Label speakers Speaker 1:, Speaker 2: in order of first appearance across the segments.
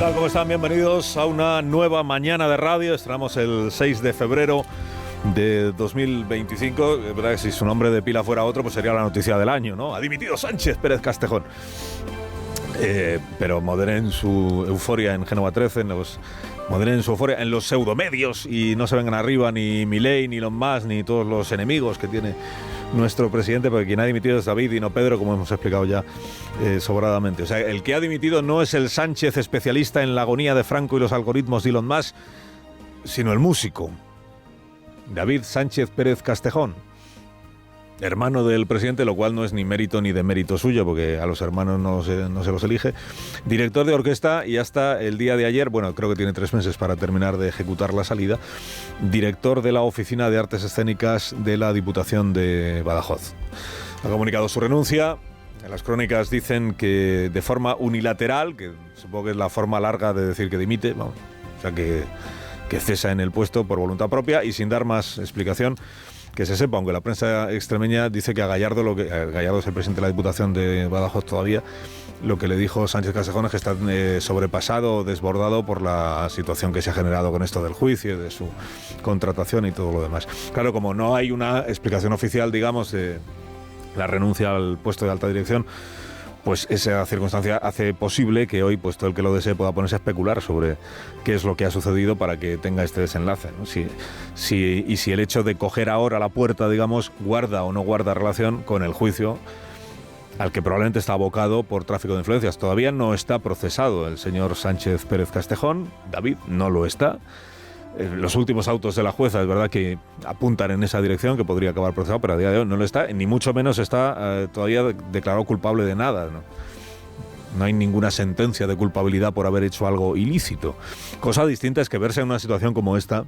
Speaker 1: tal? ¿Cómo están? Bienvenidos a una nueva mañana de radio. Estamos el 6 de febrero de 2025. Es verdad que si su nombre de pila fuera otro, pues sería la noticia del año, ¿no? Ha dimitido Sánchez Pérez Castejón. Pero moderen su euforia en Génova 13, moderen su euforia en los pseudomedios y no se vengan arriba ni Milei, ni Elon Musk, ni todos los enemigos que tiene nuestro presidente, porque quien ha dimitido es David y no Pedro, como hemos explicado ya sobradamente. O sea, el que ha dimitido no es el Sánchez especialista en la agonía de Franco y los algoritmos de Elon Musk, sino el músico David Sánchez Pérez Castejón, hermano del presidente, lo cual no es ni mérito ni demérito suyo, porque a los hermanos no se los elige. Director de orquesta y hasta el día de ayer, bueno, creo que tiene 3 meses para terminar de ejecutar la salida, director de la Oficina de Artes Escénicas de la Diputación de Badajoz. Ha comunicado su renuncia. En las crónicas dicen que de forma unilateral, que supongo que es la forma larga de decir que dimite, vamos, o sea que cesa en el puesto por voluntad propia y sin dar más explicación. Que se sepa, aunque la prensa extremeña dice que a Gallardo, Gallardo es el presidente de la Diputación de Badajoz todavía, lo que le dijo Sánchez Castejón es que está sobrepasado, desbordado por la situación que se ha generado con esto del juicio, de su contratación y todo lo demás. Claro, como no hay una explicación oficial, digamos, de la renuncia al puesto de alta dirección, pues esa circunstancia hace posible que hoy, pues todo el que lo desee pueda ponerse a especular sobre qué es lo que ha sucedido para que tenga este desenlace, ¿no? Si el hecho de coger ahora la puerta, digamos, guarda o no guarda relación con el juicio al que probablemente está abocado por tráfico de influencias. Todavía no está procesado el señor Sánchez Pérez Castejón, David no lo está. Los últimos autos de la jueza es verdad que apuntan en esa dirección, que podría acabar procesado, pero a día de hoy no lo está, ni mucho menos está todavía declarado culpable de nada, ¿no? No hay ninguna sentencia de culpabilidad por haber hecho algo ilícito. Cosa distinta es que verse en una situación como esta,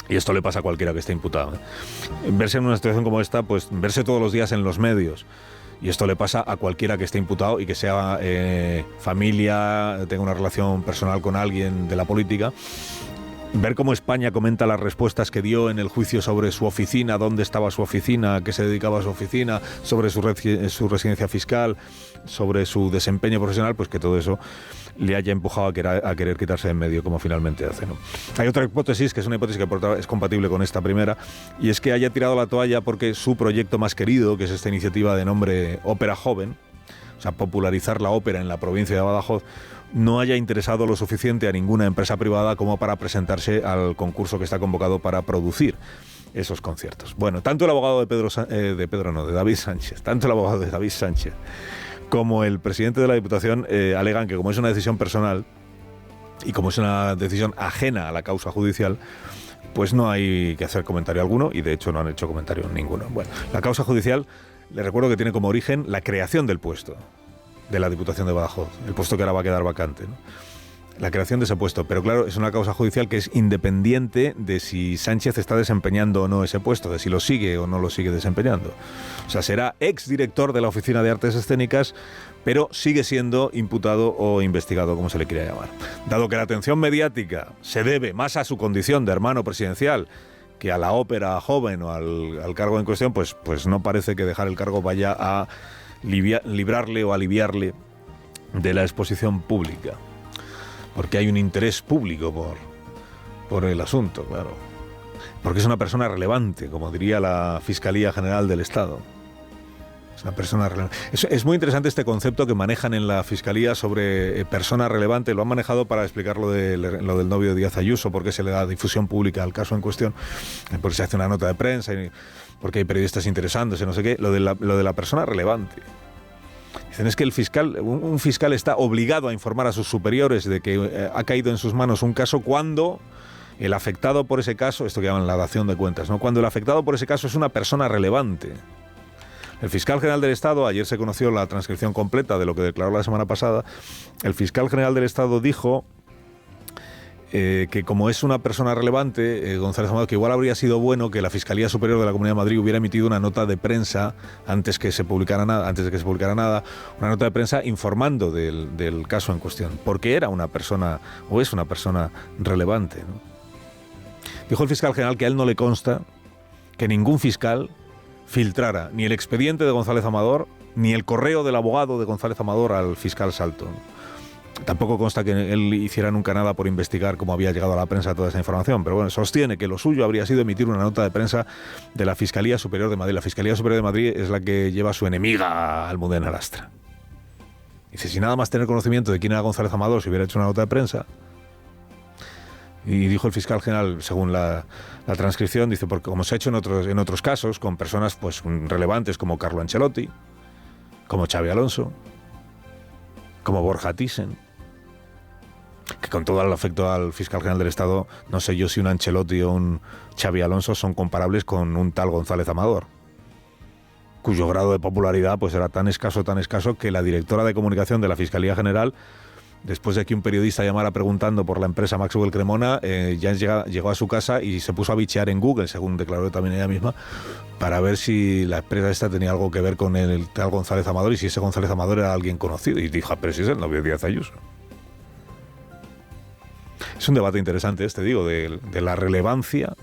Speaker 1: y esto le pasa a cualquiera que esté imputado, verse en una situación como esta, pues verse todos los días en los medios. Y esto le pasa a cualquiera que esté imputado y que sea familia, tenga una relación personal con alguien de la política. Ver cómo España comenta las respuestas que dio en el juicio sobre su oficina, dónde estaba su oficina, a qué se dedicaba a su oficina, sobre su residencia fiscal, sobre su desempeño profesional, pues que todo eso le haya empujado a querer quitarse de en medio, como finalmente hace, ¿no? Hay otra hipótesis, que es una hipótesis que por otra es compatible con esta primera, y es que haya tirado la toalla porque su proyecto más querido, que es esta iniciativa de nombre Ópera Joven, o sea, popularizar la ópera en la provincia de Badajoz, no haya interesado lo suficiente a ninguna empresa privada como para presentarse al concurso que está convocado para producir esos conciertos. Bueno, tanto el abogado de David Sánchez, tanto el abogado de David Sánchez como el presidente de la Diputación alegan que como es una decisión personal y como es una decisión ajena a la causa judicial, pues no hay que hacer comentario alguno, y de hecho no han hecho comentario ninguno. Bueno, la causa judicial, les recuerdo que tiene como origen la creación del puesto de la Diputación de Badajoz, el puesto que ahora va a quedar vacante, ¿no? La creación de ese puesto, pero claro, es una causa judicial que es independiente de si Sánchez está desempeñando o no ese puesto, de si lo sigue o no lo sigue desempeñando. O sea, será exdirector de la Oficina de Artes Escénicas, pero sigue siendo imputado o investigado, como se le quiera llamar. Dado que la atención mediática se debe más a su condición de hermano presidencial que a la ópera joven o al cargo en cuestión, pues no parece que dejar el cargo vaya a librarle o aliviarle de la exposición pública, porque hay un interés público por el asunto, claro, porque es una persona relevante, como diría la Fiscalía General del Estado. Es una persona relevante. Es muy interesante este concepto que manejan en la Fiscalía sobre persona relevante. Lo han manejado para explicar lo del novio de Díaz Ayuso, por qué se le da difusión pública al caso en cuestión, porque se hace una nota de prensa y porque hay periodistas interesándose, no sé qué. Lo de la persona relevante. Dicen, es que un fiscal está obligado a informar a sus superiores de que ha caído en sus manos un caso cuando el afectado por ese caso, esto que llaman la dación de cuentas, ¿no? Cuando el afectado por ese caso es una persona relevante. El fiscal general del Estado, ayer se conoció la transcripción completa de lo que declaró la semana pasada, el fiscal general del Estado dijo que como es una persona relevante, González Amador, que igual habría sido bueno que la Fiscalía Superior de la Comunidad de Madrid hubiera emitido una nota de prensa antes de que se publicara nada, una nota de prensa informando del caso en cuestión, porque era una persona, o es una persona relevante, ¿no? Dijo el fiscal general que a él no le consta que ningún fiscal filtrara ni el expediente de González Amador ni el correo del abogado de González Amador al fiscal Salto. Tampoco consta que él hiciera nunca nada por investigar cómo había llegado a la prensa toda esa información, pero bueno, sostiene que lo suyo habría sido emitir una nota de prensa de la Fiscalía Superior de Madrid. La Fiscalía Superior de Madrid es la que lleva a su enemiga Almudena Lastra. Dice, si nada más tener conocimiento de quién era González Amador, si hubiera hecho una nota de prensa. Y dijo el fiscal general, según la transcripción, dice, porque como se ha hecho en otros casos, con personas pues relevantes como Carlo Ancelotti, como Xabi Alonso, como Borja Thyssen, que con todo el afecto al fiscal general del Estado, no sé yo si un Ancelotti o un Xabi Alonso son comparables con un tal González Amador, cuyo grado de popularidad pues era tan escaso que la directora de comunicación de la Fiscalía General, después de que un periodista llamara preguntando por la empresa Maxwell Cremona, ya llegó a su casa y se puso a bichear en Google, según declaró también ella misma, para ver si la empresa esta tenía algo que ver con el tal González Amador y si ese González Amador era alguien conocido. Y dijo, pero si es el novio de Díaz Ayuso. Es un debate interesante digo, de la relevancia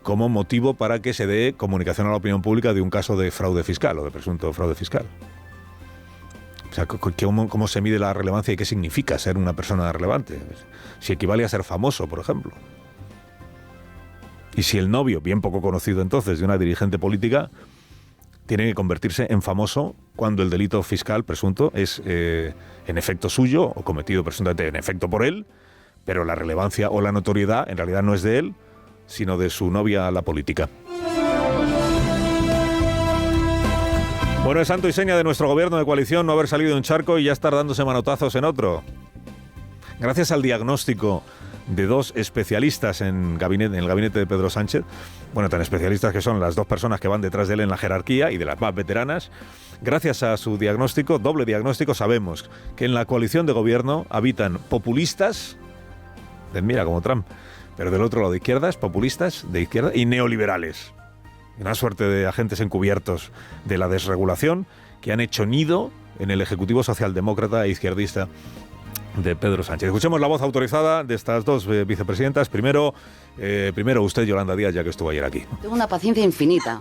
Speaker 1: como motivo para que se dé comunicación a la opinión pública de un caso de fraude fiscal o de presunto fraude fiscal. O sea, ¿cómo se mide la relevancia y qué significa ser una persona relevante? Si equivale a ser famoso, por ejemplo. Y si el novio, bien poco conocido entonces, de una dirigente política, tiene que convertirse en famoso cuando el delito fiscal presunto es en efecto suyo o cometido presuntamente en efecto por él, pero la relevancia o la notoriedad en realidad no es de él, sino de su novia, la política. Bueno, es santo y seña de nuestro gobierno de coalición no haber salido de un charco y ya estar dándose manotazos en otro. Gracias al diagnóstico de dos especialistas en el gabinete de Pedro Sánchez, bueno, tan especialistas que son las dos personas que van detrás de él en la jerarquía y de las más veteranas, gracias a su diagnóstico, doble diagnóstico, sabemos que en la coalición de gobierno habitan populistas, mira como Trump, pero del otro lado de izquierdas, populistas de izquierda y neoliberales. Una suerte de agentes encubiertos de la desregulación que han hecho nido en el Ejecutivo socialdemócrata e izquierdista de Pedro Sánchez. Escuchemos la voz autorizada de estas dos vicepresidentas. Primero usted, Yolanda Díaz, ya que estuvo ayer aquí.
Speaker 2: Tengo una paciencia infinita.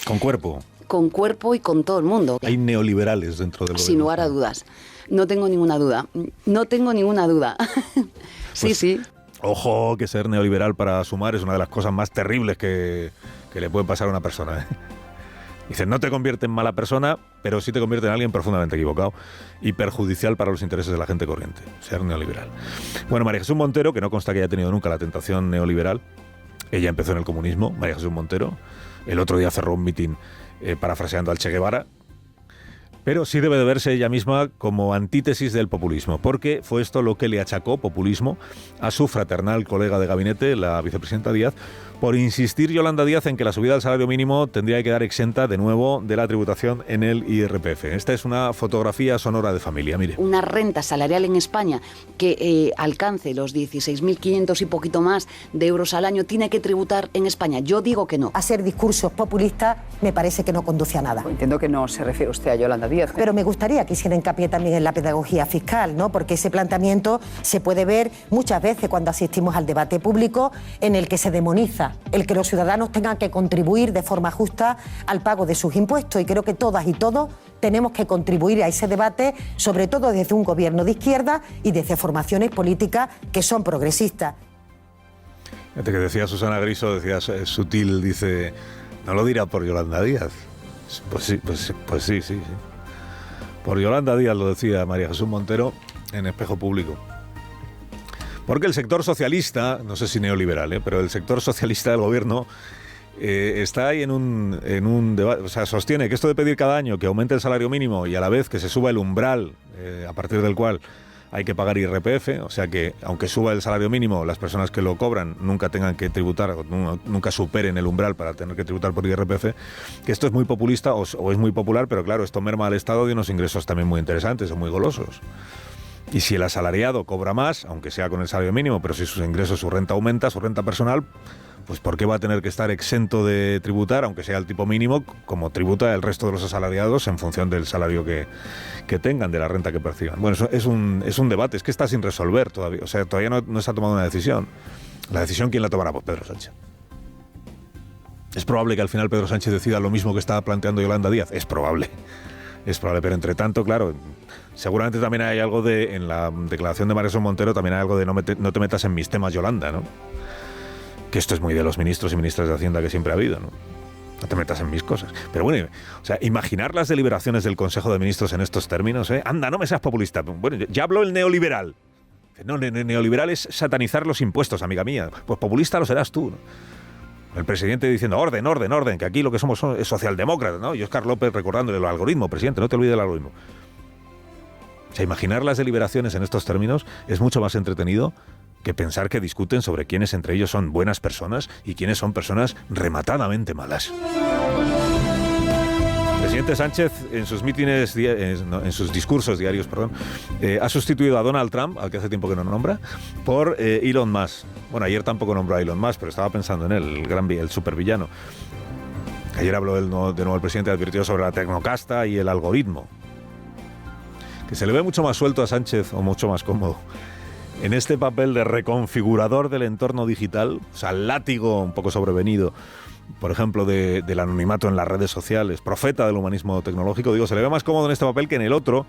Speaker 1: Con cuerpo.
Speaker 2: Con cuerpo y con todo el mundo.
Speaker 1: Hay neoliberales dentro del gobierno.
Speaker 2: Sin lugar a dudas. No tengo ninguna duda. No tengo ninguna duda. Sí, sí.
Speaker 1: Ojo, que ser neoliberal para Sumar es una de las cosas más terribles que le puede pasar a una persona. Dicen, no te convierte en mala persona, pero sí te convierte en alguien profundamente equivocado y perjudicial para los intereses de la gente corriente, ser neoliberal. Bueno, María Jesús Montero, que no consta que haya tenido nunca la tentación neoliberal, ella empezó en el comunismo, María Jesús Montero, el otro día cerró un mitin parafraseando al Che Guevara, pero sí debe de verse ella misma como antítesis del populismo, porque fue esto lo que le achacó populismo a su fraternal colega de gabinete, la vicepresidenta Díaz, por insistir Yolanda Díaz en que la subida del salario mínimo tendría que quedar exenta de nuevo de la tributación en el IRPF. Esta es una fotografía sonora de familia, mire.
Speaker 2: Una renta salarial en España que alcance los 16.500 y poquito más de euros al año tiene que tributar en España. Yo digo que no.
Speaker 3: Hacer discursos populistas me parece que no conduce a nada.
Speaker 4: Entiendo que no se refiere usted a Yolanda Díaz.
Speaker 3: Pero me gustaría que hiciera hincapié también en la pedagogía fiscal, ¿no? Porque ese planteamiento se puede ver muchas veces cuando asistimos al debate público en el que se demoniza el que los ciudadanos tengan que contribuir de forma justa al pago de sus impuestos. Y creo que todas y todos tenemos que contribuir a ese debate, sobre todo desde un gobierno de izquierda y desde formaciones políticas que son progresistas.
Speaker 1: Fíjate que decía Susana Griso, decía sutil, dice, no lo dirá por Yolanda Díaz. Pues sí. Por Yolanda Díaz lo decía María Jesús Montero en Espejo Público. Porque el sector socialista, no sé si neoliberal, pero el sector socialista del gobierno está ahí en un debate, o sea, sostiene que esto de pedir cada año que aumente el salario mínimo y a la vez que se suba el umbral a partir del cual hay que pagar IRPF, o sea que aunque suba el salario mínimo, las personas que lo cobran nunca tengan que tributar, nunca superen el umbral para tener que tributar por IRPF, que esto es muy populista o es muy popular, pero claro, esto merma al Estado de unos ingresos también muy interesantes o muy golosos. Y si el asalariado cobra más, aunque sea con el salario mínimo, pero si sus ingresos, su renta aumenta, su renta personal, pues ¿por qué va a tener que estar exento de tributar, aunque sea el tipo mínimo, como tributa el resto de los asalariados en función del salario que tengan, de la renta que perciban? Bueno, eso es un debate, es que está sin resolver todavía, o sea, todavía no se ha tomado una decisión. La decisión, ¿quién la tomará? Pues Pedro Sánchez. ¿Es probable que al final Pedro Sánchez decida lo mismo que estaba planteando Yolanda Díaz? Es probable. es probable. Pero entre tanto, claro, seguramente también hay algo de, en la declaración de Marisol Montero, también hay algo de no te metas en mis temas, Yolanda, ¿no? Que esto es muy de los ministros y ministras de Hacienda que siempre ha habido, ¿no? No te metas en mis cosas. Pero bueno, o sea, imaginar las deliberaciones del Consejo de Ministros en estos términos, ¿eh? Anda, no me seas populista. Bueno, ya habló el neoliberal. No, neoliberal es satanizar los impuestos, amiga mía. Pues populista lo serás tú, ¿no? El presidente diciendo orden, que aquí lo que somos es socialdemócratas, ¿no? Y Óscar López recordándole el algoritmo, presidente, no te olvides del algoritmo. O sea, imaginar las deliberaciones en estos términos es mucho más entretenido que pensar que discuten sobre quiénes entre ellos son buenas personas y quiénes son personas rematadamente malas. El presidente Sánchez, en sus mítines, en sus discursos diarios, ha sustituido a Donald Trump, al que hace tiempo que no nombra, por Elon Musk. Bueno, ayer tampoco nombró a Elon Musk, pero estaba pensando en él, el supervillano. Ayer habló de nuevo el presidente, advirtió sobre la tecnocasta y el algoritmo. Que se le ve mucho más suelto a Sánchez, o mucho más cómodo, en este papel de reconfigurador del entorno digital, o sea, látigo un poco sobrevenido, por ejemplo, del anonimato en las redes sociales, profeta del humanismo tecnológico. Digo, se le ve más cómodo en este papel que en el otro,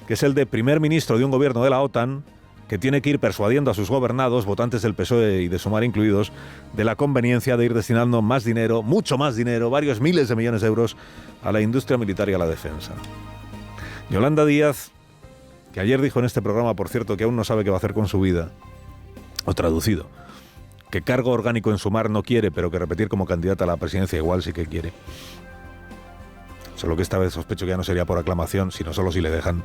Speaker 1: que es el de primer ministro de un gobierno de la OTAN, que tiene que ir persuadiendo a sus gobernados, votantes del PSOE y de Sumar incluidos, de la conveniencia de ir destinando más dinero, mucho más dinero, varios miles de millones de euros, a la industria militar y a la defensa. Yolanda Díaz, que ayer dijo en este programa, por cierto, que aún no sabe qué va a hacer con su vida, o traducido, que cargo orgánico en Sumar no quiere, pero que repetir como candidata a la presidencia igual sí que quiere. Solo que esta vez sospecho que ya no sería por aclamación, sino solo si le dejan.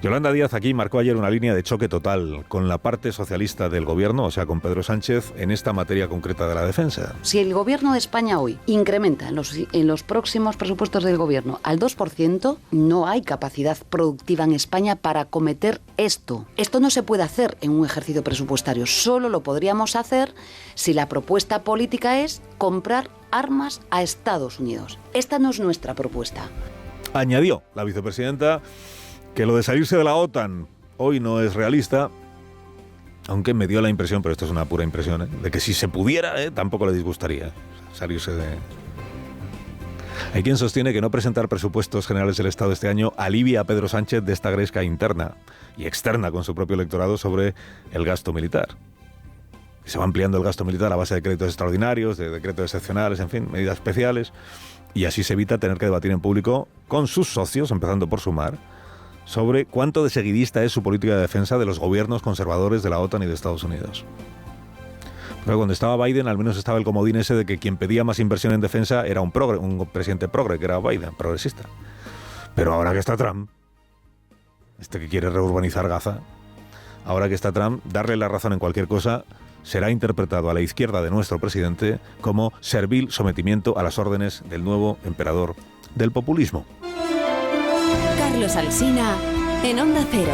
Speaker 1: Yolanda Díaz aquí marcó ayer una línea de choque total con la parte socialista del gobierno, o sea, con Pedro Sánchez, en esta materia concreta de la defensa.
Speaker 2: Si el gobierno de España hoy incrementa en los próximos presupuestos del gobierno al 2%, no hay capacidad productiva en España para acometer esto. Esto no se puede hacer en un ejercicio presupuestario, solo lo podríamos hacer si la propuesta política es comprar armas a Estados Unidos. Esta no es nuestra propuesta.
Speaker 1: Añadió la vicepresidenta que lo de salirse de la OTAN hoy no es realista, aunque me dio la impresión, pero esto es una pura impresión, de que si se pudiera, tampoco le disgustaría salirse de... Hay quien sostiene que no presentar presupuestos generales del Estado este año alivia a Pedro Sánchez de esta gresca interna y externa con su propio electorado sobre el gasto militar. Se va ampliando el gasto militar a base de créditos extraordinarios, de decretos excepcionales, en fin, medidas especiales, y así se evita tener que debatir en público con sus socios, empezando por Sumar, sobre cuánto de seguidista es su política de defensa de los gobiernos conservadores de la OTAN y de Estados Unidos. Pero cuando estaba Biden, al menos estaba el comodín ese de que quien pedía más inversión en defensa era un presidente progre, que era Biden, progresista. Pero ahora que está Trump, este que quiere reurbanizar Gaza, ahora que está Trump, darle la razón en cualquier cosa será interpretado a la izquierda de nuestro presidente como servil sometimiento a las órdenes del nuevo emperador del populismo.
Speaker 5: Carlos Alsina, en Onda Cero.